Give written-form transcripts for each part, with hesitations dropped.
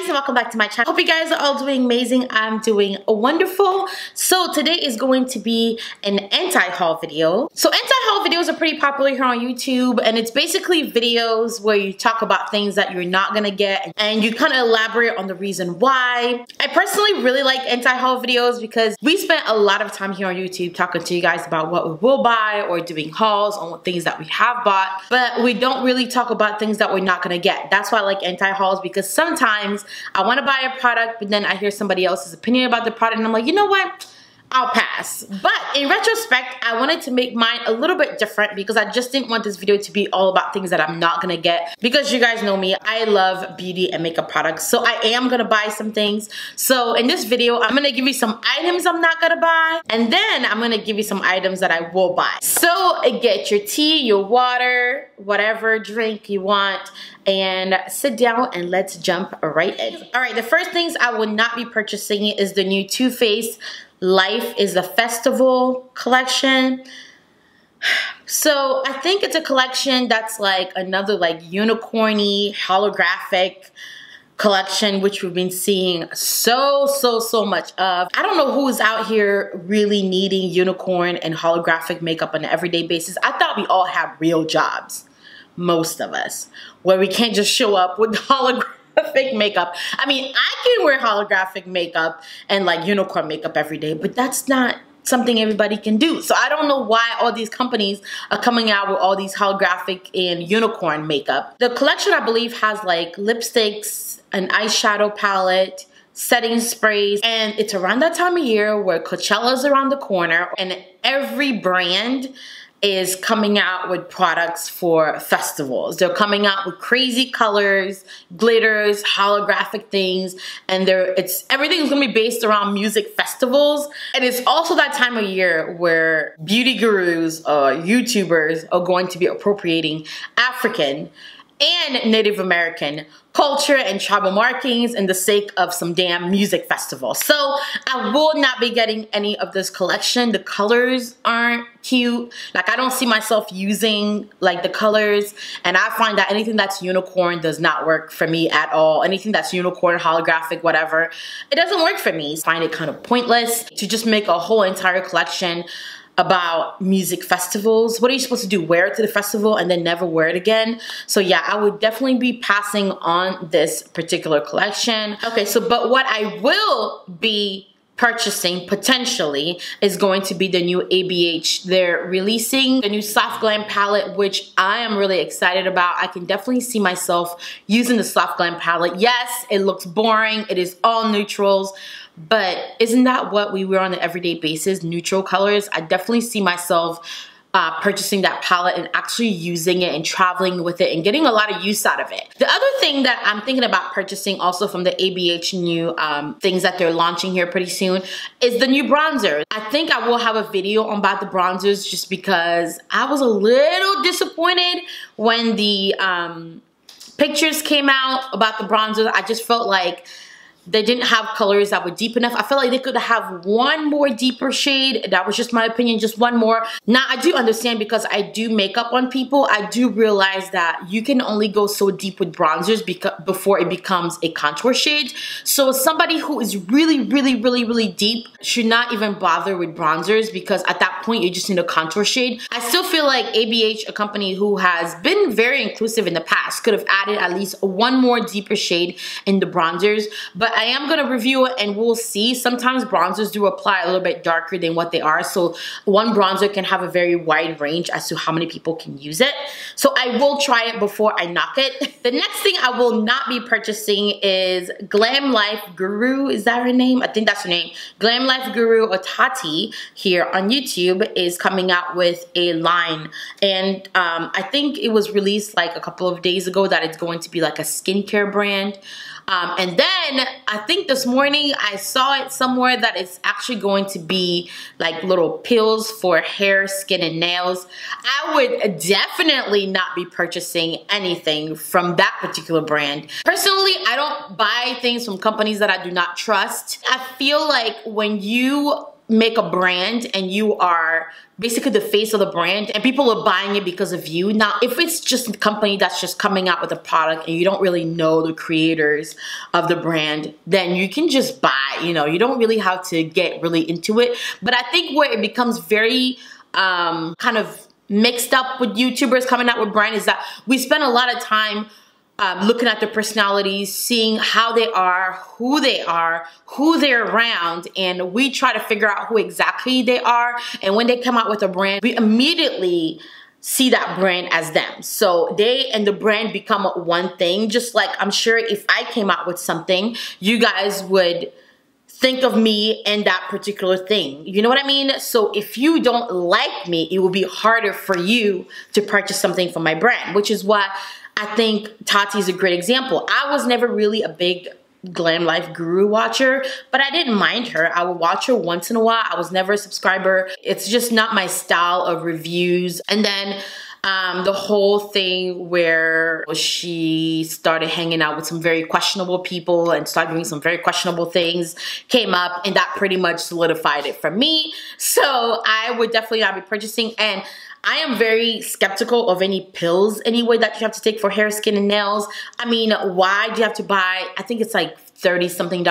guys, and welcome back to my channel. Hope you guys are all doing amazing. I'm doing wonderful. So today is going to be an anti-haul video. So anti-haul videos are pretty popular here on YouTube, and it's basically videos where you talk about things that you're not gonna get and you kind of elaborate on the reason why. I personally really like anti-haul videos because we spent a lot of time here on YouTube talking to you guys about what we will buy or doing hauls on things that we have bought, but we don't really talk about things that we're not gonna get. That's why I like anti-hauls, because sometimes I want to buy a product, but then I hear somebody else's opinion about the product and I'm like, you know what? I'll pass. But in retrospect, I wanted to make mine a little bit different because I just didn't want this video to be all about things that I'm not gonna get, because you guys know me, I love beauty and makeup products. So I am gonna buy some things. So in this video, I'm gonna give you some items I'm not gonna buy, and then I'm gonna give you some items that I will buy. So get your tea, your water, whatever drink you want, and sit down and let's jump right in. All right, the first things I will not be purchasing is the new Too Faced Life is a Festival collection. So I think it's a collection that's like another like unicorny holographic collection, which we've been seeing so much of. I don't know who's out here really needing unicorn and holographic makeup on an everyday basis. I thought we all have real jobs, most of us, where we can't just show up with holographic makeup. I mean, I can wear holographic makeup and like unicorn makeup every day, but that's not something everybody can do. So I don't know why all these companies are coming out with all these holographic and unicorn makeup. The collection, I believe, has like lipsticks, an eyeshadow palette, setting sprays, and it's around that time of year where Coachella's around the corner and every brand is coming out with products for festivals. They're coming out with crazy colors, glitters, holographic things, and everything's gonna be based around music festivals. And it's also that time of year where beauty gurus or YouTubers are going to be appropriating African and Native American culture and tribal markings in the sake of some damn music festival. So I will not be getting any of this collection. The colors aren't cute. Like, I don't see myself using like the colors, and I find that anything that's unicorn does not work for me at all. Anything that's unicorn, holographic, whatever, it doesn't work for me. I find it kind of pointless to just make a whole entire collection about music festivals. What are you supposed to do? Wear it to the festival and then never wear it again? So yeah, I would definitely be passing on this particular collection. Okay, so but what I will be purchasing potentially is going to be the new ABH. They're releasing the new Soft Glam palette, which I am really excited about. I can definitely see myself using the Soft Glam palette. Yes, it looks boring. It is all neutrals, but isn't that what we wear on an everyday basis? Neutral colors. I definitely see myself purchasing that palette and actually using it and traveling with it and getting a lot of use out of it. The other thing that I'm thinking about purchasing also from the ABH new things that they're launching here pretty soon is the new bronzer. I think I will have a video on about the bronzers, just because I was a little disappointed when the pictures came out about the bronzers. I just felt like they didn't have colors that were deep enough. I feel like they could have one more deeper shade. That was just my opinion, just one more. Now, I do understand, because I do makeup on people. I do realize that you can only go so deep with bronzers before it becomes a contour shade. So somebody who is really deep should not even bother with bronzers, because at that point, you just need a contour shade. I still feel like ABH, a company who has been very inclusive in the past, could have added at least one more deeper shade in the bronzers. But I am going to review it and we'll see. Sometimes bronzers do apply a little bit darker than what they are. So one bronzer can have a very wide range as to how many people can use it. So I will try it before I knock it. The next thing I will not be purchasing is Glam Life Guru. Is that her name? I think that's her name. Glam Life Guru, or Tati, here on YouTube, is coming out with a line. And I think it was released like a couple of days ago that it's going to be like a skincare brand. And then I think this morning I saw it somewhere that it's actually going to be like little pills for hair, skin, and nails. I would definitely not be purchasing anything from that particular brand. Personally, I don't buy things from companies that I do not trust. I feel like when you make a brand and you are basically the face of the brand and people are buying it because of you. Now, if it's just a company that's just coming out with a product and you don't really know the creators of the brand, then you can just buy, you know, you don't really have to get really into it. But I think where it becomes very kind of mixed up with YouTubers coming out with brand is that we spend a lot of time looking at their personalities, seeing how they are, who they're around, and we try to figure out who exactly they are. And when they come out with a brand, we immediately see that brand as them. So they and the brand become one thing. Just like I'm sure if I came out with something, you guys would think of me and that particular thing. You know what I mean? So if you don't like me, it will be harder for you to purchase something from my brand, which is why I think Tati is a great example. I was never really a big Glam Life guru watcher, but I didn't mind her. I would watch her once in a while. I was never a subscriber. It's just not my style of reviews. And then the whole thing where she started hanging out with some very questionable people and started doing some very questionable things came up, and that pretty much solidified it for me. So I would definitely not be purchasing. And I am very skeptical of any pills anyway that you have to take for hair, skin, and nails. I mean, why do you have to buy, I think it's like $30-something.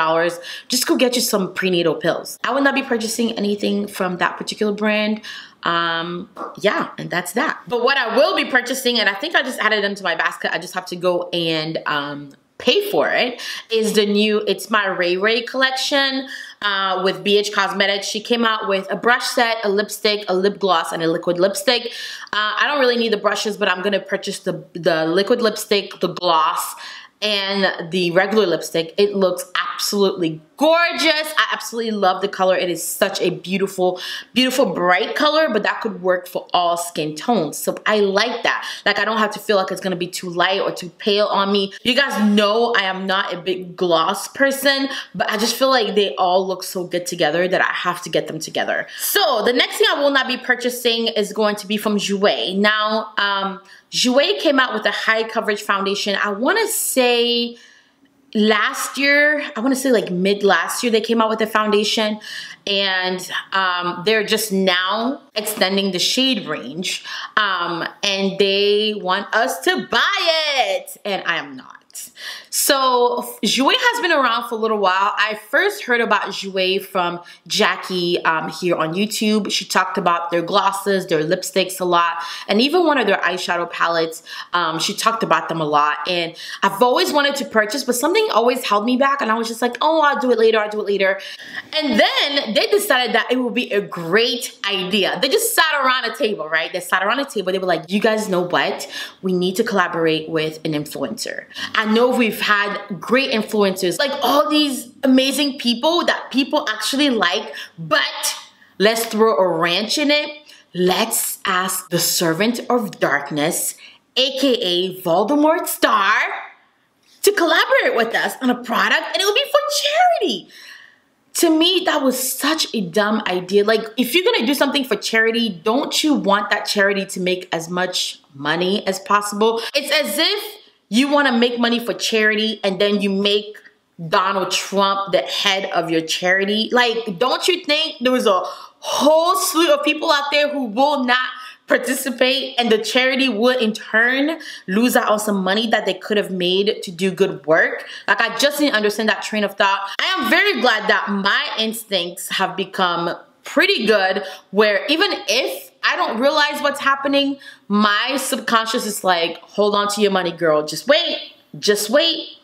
Just go get you some prenatal pills. I would not be purchasing anything from that particular brand. Yeah, and that's that. But what I will be purchasing, and I think I just added them to my basket, I just have to go and pay for it, is the new It's My Ray Ray collection with BH Cosmetics. She came out with a brush set, a lipstick, a lip gloss, and a liquid lipstick. I don't really need the brushes, but I'm gonna purchase the liquid lipstick, the gloss, and the regular lipstick. It looks absolutely gorgeous. I absolutely love the color. It is such a beautiful, beautiful bright color, but that could work for all skin tones. So I like that. Like, I don't have to feel like it's gonna be too light or too pale on me. You guys know I am not a big gloss person, but I just feel like they all look so good together that I have to get them together. So the next thing I will not be purchasing is going to be from Jouer. Now, Jouer came out with a high coverage foundation. I wanna say last year, I want to say like mid last year, they came out with a foundation, and they're just now extending the shade range, and they want us to buy it, and I am not. So Jouer has been around for a little while. I first heard about Jouer from Jackie here on YouTube. She talked about their glosses, their lipsticks a lot, and even one of their eyeshadow palettes. She talked about them a lot, and I've always wanted to purchase, but something always held me back, and I was just like, oh, I'll do it later, I'll do it later. And then they decided that it would be a great idea. They just sat around a table, right? They sat around a table. They were like, you guys know what? We need to collaborate with an influencer. I know we've had great influencers, like all these amazing people that people actually like, but let's throw a wrench in it. Let's ask the Servant of Darkness, aka Voldemort Star, to collaborate with us on a product, and it will be for charity. To me, that was such a dumb idea. Like, if you're gonna do something for charity, don't you want that charity to make as much money as possible? It's as if you want to make money for charity and then you make Donald Trump the head of your charity. Like, don't you think there was a whole slew of people out there who will not participate, and the charity would in turn lose out on some money that they could have made to do good work? Like, I just didn't understand that train of thought. I am very glad that my instincts have become pretty good, where even if I don't realize what's happening, my subconscious is like, hold on to your money, girl. Just wait. Just wait.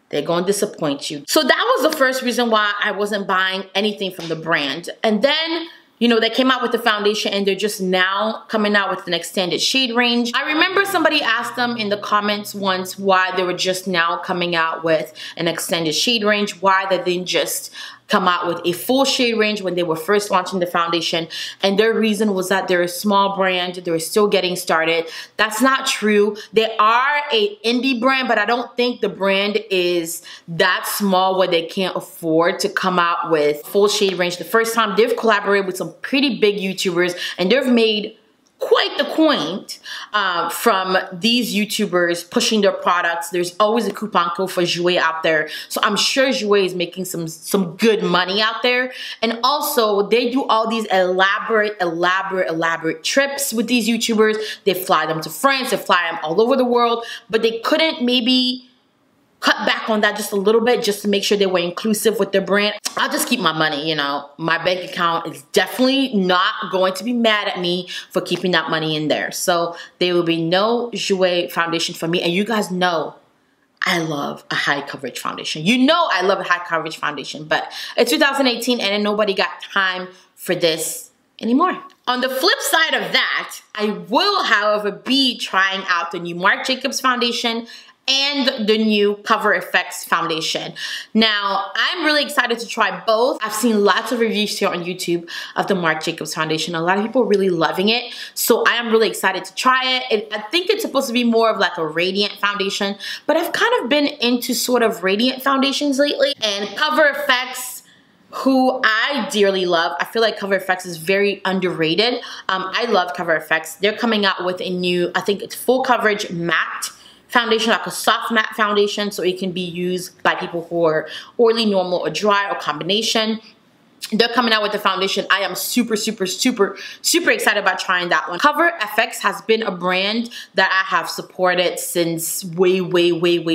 They're going to disappoint you. So that was the first reason why I wasn't buying anything from the brand. And then, you know, they came out with the foundation, and they're just now coming out with an extended shade range. I remember somebody asked them in the comments once why they were just now coming out with an extended shade range, why they didn't just come out with a full shade range when they were first launching the foundation. And their reason was that they're a small brand, they're still getting started. That's not true. They are an indie brand, but I don't think the brand is that small where they can't afford to come out with full shade range. The first time they've collaborated with some pretty big YouTubers, and they've made quite the coin from these YouTubers pushing their products. There's always a coupon code for Jouer out there. So I'm sure Jouer is making some good money out there. And also they do all these elaborate trips with these YouTubers. They fly them to France, they fly them all over the world, but they couldn't maybe cut back on that just a little bit just to make sure they were inclusive with their brand. I'll just keep my money, you know. My bank account is definitely not going to be mad at me for keeping that money in there. So there will be no Jouer foundation for me. And you guys know I love a high coverage foundation. You know I love a high coverage foundation, but it's 2018 and nobody got time for this anymore. On the flip side of that, I will, however, be trying out the new Marc Jacobs foundation and the new Cover FX foundation. Now, I'm really excited to try both. I've seen lots of reviews here on YouTube of the Marc Jacobs foundation. A lot of people are really loving it. So I am really excited to try it. I think it's supposed to be more of like a radiant foundation, but I've kind of been into sort of radiant foundations lately. And Cover FX, who I dearly love. I feel like Cover FX is very underrated. I love Cover FX. They're coming out with a new, I think it's full coverage matte foundation, like a soft matte foundation, so it can be used by people who are oily, normal, or dry, or combination. They're coming out with the foundation. I am super excited about trying that one. Cover FX has been a brand that I have supported since way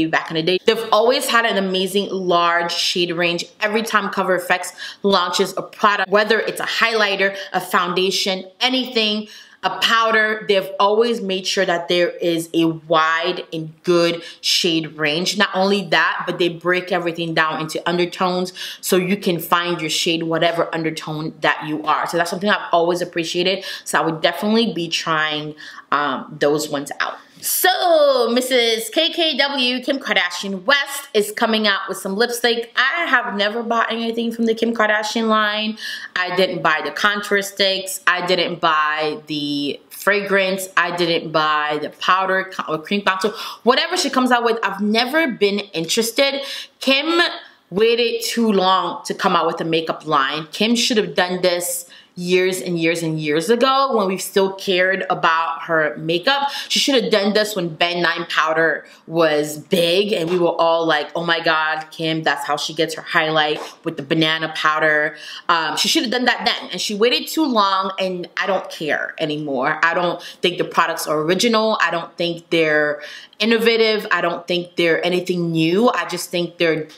back in the day. They've always had an amazing large shade range. Every time Cover FX launches a product, whether it's a highlighter, a foundation, anything, a powder, they've always made sure that there is a wide and good shade range. Not only that, but they break everything down into undertones so you can find your shade, whatever undertone that you are. So that's something I've always appreciated. So I would definitely be trying those ones out. So Mrs. KKW, Kim Kardashian West, is coming out with some lipstick. I have never bought anything from the Kim Kardashian line. I didn't buy the contour sticks. I didn't buy the fragrance. I didn't buy the powder or cream contour. Whatever she comes out with, I've never been interested. Kim waited too long to come out with a makeup line. Kim should have done this years and years ago when we still cared about her makeup. She should have done this when Ben 9 powder was big and we were all like, oh my god, Kim, that's how she gets her highlight with the banana powder. She should have done that then, and she waited too long, and I don't care anymore. I don't think the products are original. I don't think they're innovative. I don't think they're anything new. I just think they're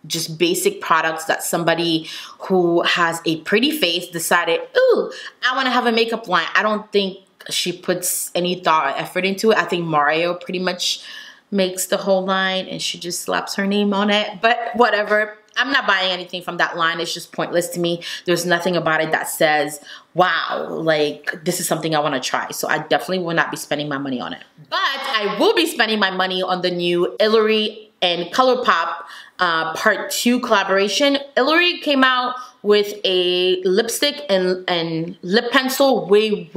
just basic products that somebody who has a pretty face decided, ooh, I want to have a makeup line. I don't think she puts any thought or effort into it. I think Mario pretty much makes the whole line and she just slaps her name on it, but whatever. I'm not buying anything from that line. It's just pointless to me. There's nothing about it that says, wow, like this is something I want to try. So I definitely will not be spending my money on it. But I will be spending my money on the new Ellery and ColourPop Part 2 collaboration. Ellery came out with a lipstick and lip pencil way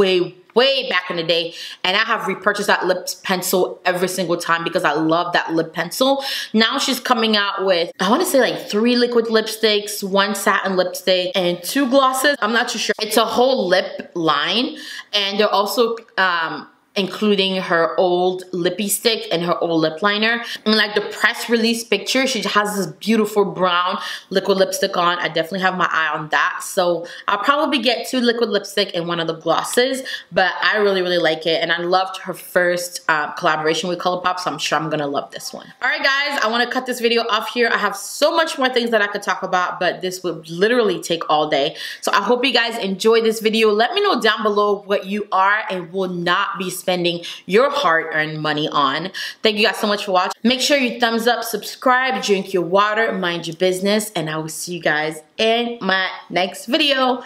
back in the day, and I have repurchased that lip pencil every single time because I love that lip pencil. Now she's coming out with, I want to say like 3 liquid lipsticks, 1 satin lipstick, and 2 glosses. I'm not too sure. It's a whole lip line, and they're also including her old lippy stick and her old lip liner. And like the press release picture, she has this beautiful brown liquid lipstick on. I definitely have my eye on that. So I'll probably get 2 liquid lipstick and 1 of the glosses, but I really like it. And I loved her first collaboration with ColourPop, so I'm sure I'm gonna love this one. All right guys, I wanna cut this video off here. I have so much more things that I could talk about, but this would literally take all day. So I hope you guys enjoyed this video. Let me know down below what you are and will not be spending your hard-earned money on. Thank you guys so much for watching. Make sure you thumbs up, subscribe, drink your water, mind your business, and I will see you guys in my next video.